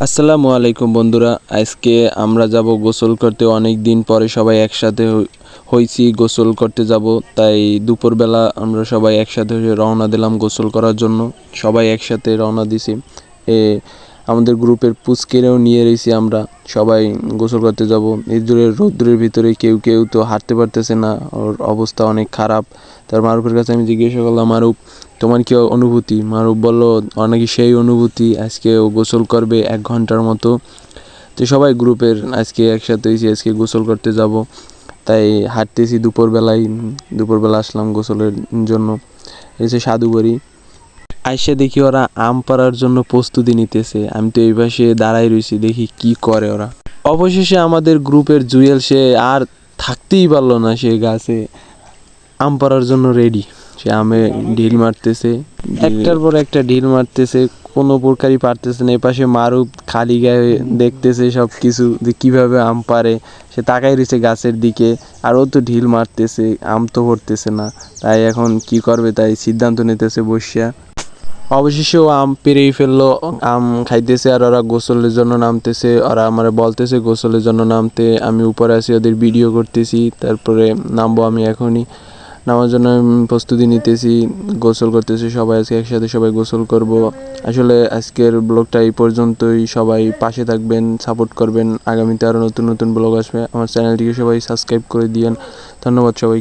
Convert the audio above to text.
আসসালামু আলাইকুম বন্ধুরা, আজকে আমরা যাব গোসল করতে। অনেক দিন পরে সবাই একসাথে হয়েছি, গোসল করতে যাব। তাই দুপুরবেলা আমরা সবাই একসাথে হয়ে রওনা দিলাম গোসল করার জন্য। সবাই একসাথে রওনা দিছি। আমাদের গ্রুপের পুচকেরাও নিয়ে রয়েছি আমরা, সবাই গোসল করতে যাব। এই রৌদ্রের ভিতরে কেউ কেউ তো হাঁটতে পারতেছে না, ওর অবস্থা অনেক খারাপ। তার মারুফের কাছে আমি জিজ্ঞাসা করলাম, মারুফ তোমার কি অনুভূতি? মারুফ বলল অনেক সেই অনুভূতি, আজকে ও গোসল করবে 1 ঘন্টার মতো। তো সবাই গ্রুপের আজকে একসাথে হয়েছি, আজকে গোসল করতে যাব। তাই হাঁটতেছি দুপুরবেলা আসলাম গোসলের জন্য। এসে সাধুবাড়ি আইসা দেখি ওরা আম পাড়ার জন্য প্রস্তুতি নিতেছে। আমি তো এই পাশে দাঁড়াই রয়েছি, দেখি কি করে ওরা। অবশেষে আমাদের গ্রুপের জুয়েল সে আর থাকতেই পারলো না, সে গাছে আম পাড়ার জন্য রেডি। সে আমে ঢিল মারতেছে, একটার পর একটা ঢিল মারতেছে, কোনো প্রকারই পারতেছে না। এপাশে মারুফ খালি গায়ে দেখতেছে সব কিছু, যে কীভাবে আম পারে। সে তাকাই রয়েছে গাছের দিকে, আর ও তো ঢিল মারতেছে, আম তো পড়তেছে না। তাই এখন কি করবে, তাই সিদ্ধান্ত নিতেছে বসিয়া। অবশেষে ও আম পেরেই ফেললো, আম খাইতেছে। আর ওরা গোসলের জন্য নামতেছে, ওরা আমার বলতেছে গোসলের জন্য নামতে। আমি উপরে আছি, ওদের ভিডিও করতেছি, তারপরে নামবো আমি এখনই। নামার জন্য আমি প্রস্তুতি নিতেছি, গোসল করতেছি। সবাই আজকে একসাথে সবাই গোসল করব। আসলে আজকের ব্লগটা এই পর্যন্তই। সবাই পাশে থাকবেন, সাপোর্ট করবেন। আগামীতে আরও নতুন নতুন ব্লগ আসবে। আমার চ্যানেলটিকে সবাই সাবস্ক্রাইব করে দিয়েন। ধন্যবাদ সবাই।